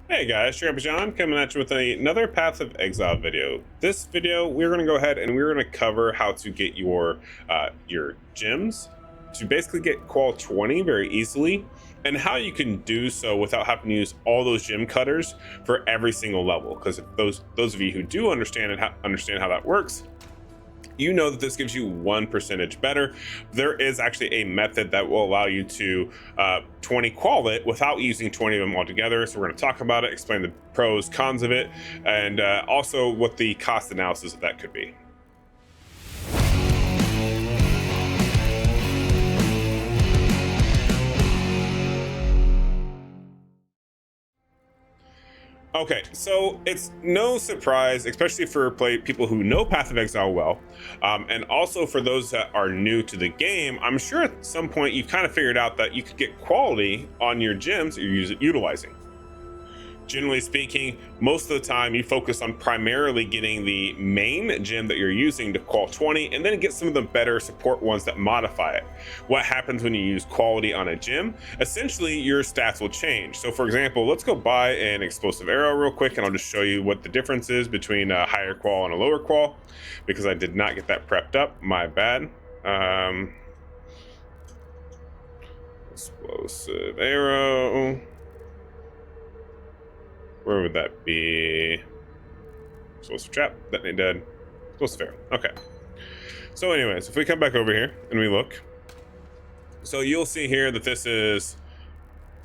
Hey guys, Grandpa John coming at you with another Path of Exile video. This video, we're going to go ahead and we're going to cover how to get your gems to basically get qual 20 very easily, and how you can do so without having to use all those gem cutters for every single level. Because those of you who do understand how that works, you know that this gives you 1% better. There is actually a method that will allow you to 20 qual it without using 20 of them altogether. So we're going to talk about it, explain the pros, cons of it, and also what the cost analysis of that could be. Okay, so it's no surprise, especially for people who know Path of Exile well, and also for those that are new to the game. I'm sure at some point you've kind of figured out that you could get quality on your gems you're utilizing. Generally speaking, most of the time you focus on primarily getting the main gem that you're using to qual 20, and then get some of the better support ones that modify it. What happens when you use quality on a gem? Essentially, your stats will change. So for example, let's go buy an explosive arrow real quick, and I'll just show you what the difference is between a higher qual and a lower qual, because I did not get that prepped up. My bad. Explosive arrow. Where would that be? Explosive trap, detonate dead, explosive arrow. Okay. So anyways, if we come back over here and we look, so you'll see here that this is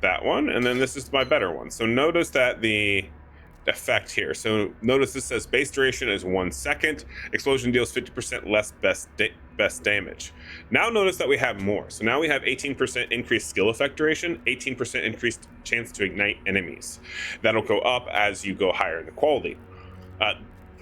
that one, and then this is my better one. So notice that the effect here. So notice this says base duration is 1 second. Explosion deals 50% less best damage. Now notice that we have more. So now we have 18% increased skill effect duration, 18% increased chance to ignite enemies. That'll go up as you go higher in the quality.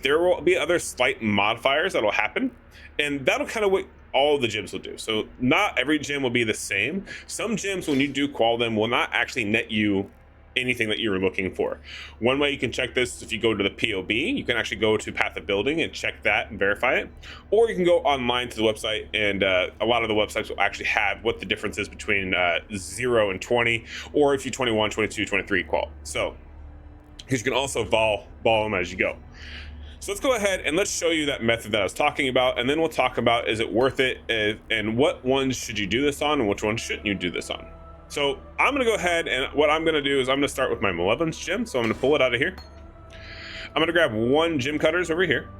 There will be other slight modifiers that'll happen, and that'll kind of what all the gems will do. So not every gem will be the same. Some gems, when you do qual them, will not actually net you anything that you were looking for. One way you can check this is if you go to the POB, you can actually go to Path of Building and check that and verify it. Or you can go online to the website, and a lot of the websites will actually have what the difference is between 0 and 20, or if you 21, 22, 23 qual. So, because you can also vol them as you go. So let's go ahead and let's show you that method that I was talking about, and then we'll talk about, is it worth it, and what ones should you do this on and which ones shouldn't you do this on. So I'm going to go ahead, and what I'm going to do is I'm going to start with my Malevolence gem. So I'm going to pull it out of here. I'm going to grab one gem cutters over here.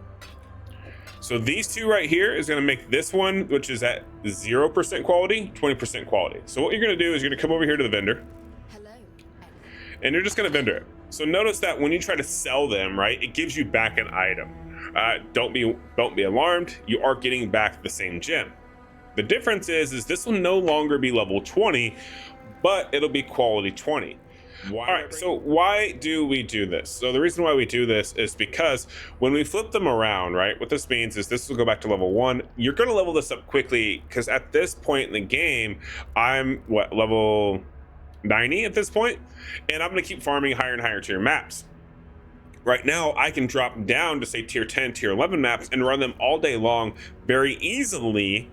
So these two right here is going to make this one, which is at 0% quality, 20% quality. So what you're going to do is you're going to come over here to the vendor. Hello. And you're just going to vendor it. So notice that when you try to sell them, right, it gives you back an item. Don't be alarmed. You are getting back the same gem. The difference is this will no longer be level 20, but it'll be quality 20. All right, so why do we do this? So the reason why we do this is because when we flip them around, right, what this means is this will go back to level 1. You're going to level this up quickly, because at this point in the game, I'm level 90 at this point, and I'm going to keep farming higher and higher tier maps. Right now, I can drop down to say tier 10, tier 11 maps and run them all day long very easily,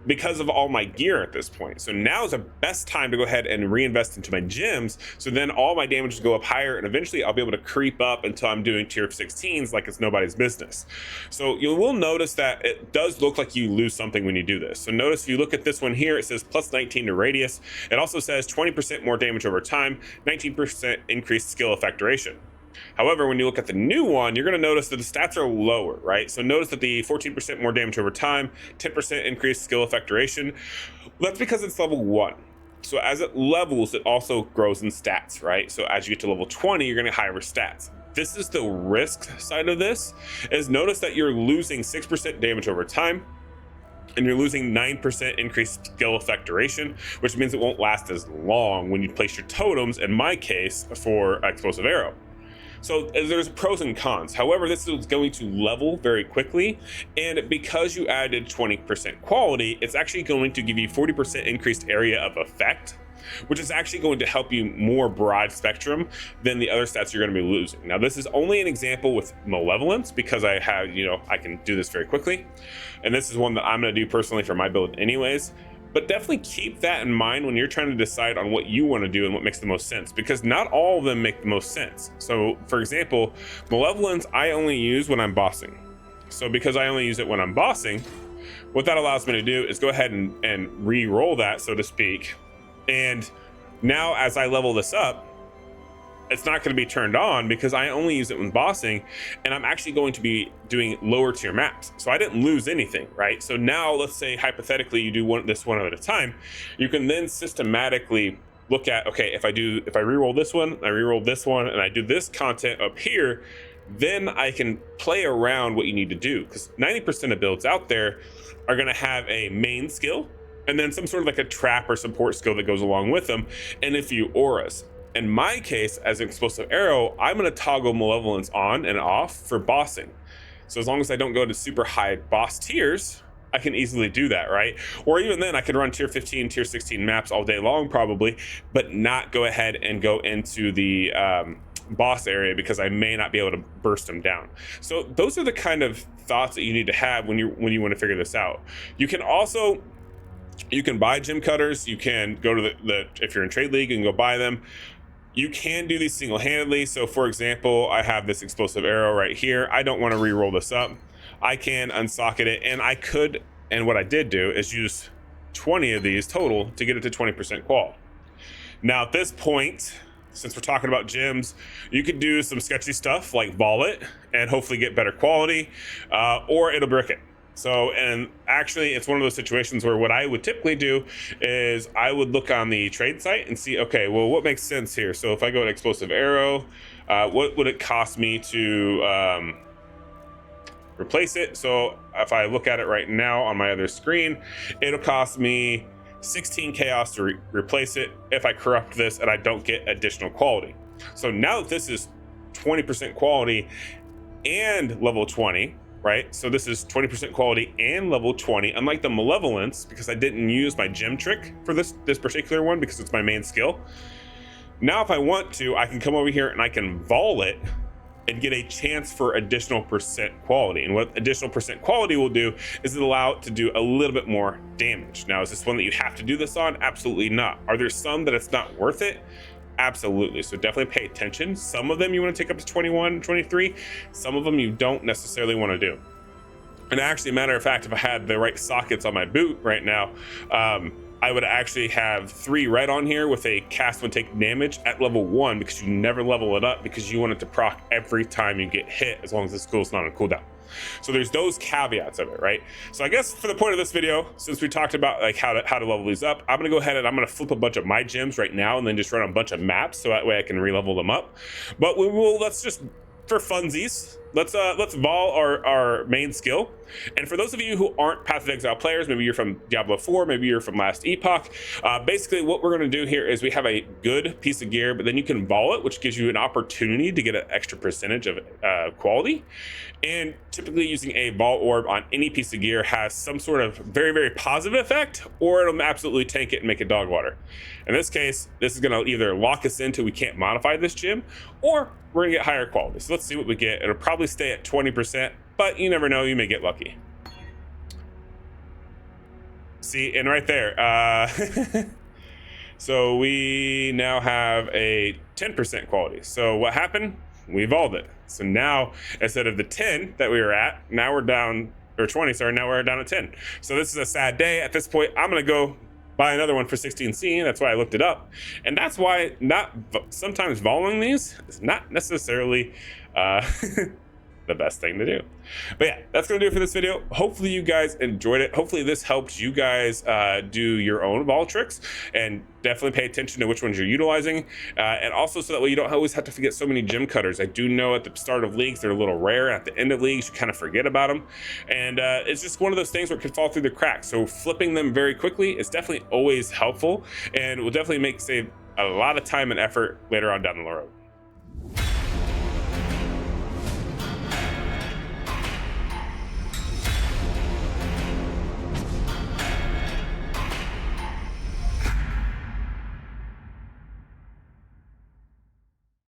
because of all my gear at this point. So now is the best time to go ahead and reinvest into my gems, so then all my damage will go up higher, and eventually I'll be able to creep up until I'm doing tier 16s like it's nobody's business. So you will notice that it does look like you lose something when you do this. So notice if you look at this one here, it says plus 19 to radius. It also says 20% more damage over time, 19% increased skill effect duration. However, when you look at the new one, you're going to notice that the stats are lower, right? So notice that the 14% more damage over time, 10% increased skill effect duration. That's because it's level 1. So as it levels, it also grows in stats, right? So as you get to level 20, you're going to higher stats. This is the risk side of this, is notice that you're losing 6% damage over time, and you're losing 9% increased skill effect duration, which means it won't last as long when you place your totems, in my case, for explosive arrow. So there's pros and cons. However, this is going to level very quickly, and because you added 20% quality, it's actually going to give you 40% increased area of effect, which is actually going to help you more broad spectrum than the other stats you're going to be losing. Now, this is only an example with Malevolence, because I have, I can do this very quickly, and this is one that I'm going to do personally for my build anyways. But definitely keep that in mind when you're trying to decide on what you want to do and what makes the most sense, because not all of them make the most sense. So for example, malevolence I only use when I'm bossing. So because I only use it when I'm bossing, what that allows me to do is go ahead and re-roll that, so to speak. And now as I level this up, it's not going to be turned on because I only use it when bossing, and I'm actually going to be doing lower tier maps. So I didn't lose anything, right? So now let's say hypothetically you do this one at a time, you can then systematically look at, okay, if I re-roll this one, I re-roll this one, and I do this content up here, then I can play around what you need to do, because 90% of builds out there are going to have a main skill and then some sort of like a trap or support skill that goes along with them, and a few auras. In my case, as an explosive arrow, I'm going to toggle malevolence on and off for bossing. So as long as I don't go to super high boss tiers, I can easily do that, right? Or even then I could run tier 15, tier 16 maps all day long probably, but not go ahead and go into the boss area because I may not be able to burst them down. So those are the kind of thoughts that you need to have when you want to figure this out. You can buy gem cutters. You can go to the if you're in trade league, you can go buy them. You can do these single-handedly. So for example, I have this explosive arrow right here. I don't want to re-roll this up. I can unsocket it, and I could, and what I did do is use 20 of these total to get it to 20% qual. Now at this point, since we're talking about gems, you could do some sketchy stuff like vol it and hopefully get better quality, or it'll brick it. So, and actually it's one of those situations where what I would typically do is I would look on the trade site and see, okay, well, what makes sense here? So if I go to explosive arrow, what would it cost me to replace it? So if I look at it right now on my other screen, it'll cost me 16 chaos to replace it if I corrupt this and I don't get additional quality. So now that this is 20% quality and level 20, right? So this is 20% quality and level 20, unlike the malevolence, because I didn't use my gem trick for this particular one because it's my main skill. Now if I want to, I can come over here and I can vol it and get a chance for additional percent quality. And what additional percent quality will do is it allow it to do a little bit more damage. Now, is this one that you have to do this on? Absolutely not. Are there some that it's not worth it? Absolutely. So definitely pay attention. Some of them you want to take up to 21, 23. Some of them you don't necessarily want to do. And actually, matter of fact, if I had the right sockets on my boot right now, I would actually have 3 right on here with a cast when taking damage at level 1, because you never level it up because you want it to proc every time you get hit, as long as the skill is not on cooldown. So there's those caveats of it, right? So I guess for the point of this video, since we talked about like how to level these up, I'm gonna go ahead and I'm gonna flip a bunch of my gems right now and then just run a bunch of maps so that way I can re-level them up. But let's just, for funsies, let's vol our main skill. And for those of you who aren't Path of Exile players, maybe you're from Diablo 4, maybe you're from Last Epoch, basically what we're going to do here is we have a good piece of gear, but then you can vol it, which gives you an opportunity to get an extra percentage of quality. And typically using a vol orb on any piece of gear has some sort of very, very positive effect, or it'll absolutely tank it and make it dog water. In this case, this is going to either lock us into we can't modify this gem, or we're gonna get higher quality. So let's see what we get. It'll probably stay at 20%, but you never know, you may get lucky. See, and right there, so we now have a 10% quality. So what happened? We evolved it. So now, instead of the 10 that we were at, now we're down, or 20, sorry, now we're down at 10. So this is a sad day. At this point, I'm gonna go buy another one for 16C. That's why I looked it up. And that's why sometimes voling these is not necessarily the best thing to do. But yeah, that's gonna do it for this video. Hopefully you guys enjoyed it. Hopefully this helped you guys do your own vol tricks, and definitely pay attention to which ones you're utilizing, and also so that way you don't always have to forget so many gem cutters. I do know at the start of leagues they're a little rare, at the end of leagues you kind of forget about them, and it's just one of those things where it can fall through the cracks. So flipping them very quickly is definitely always helpful, and will definitely save a lot of time and effort later on down the road.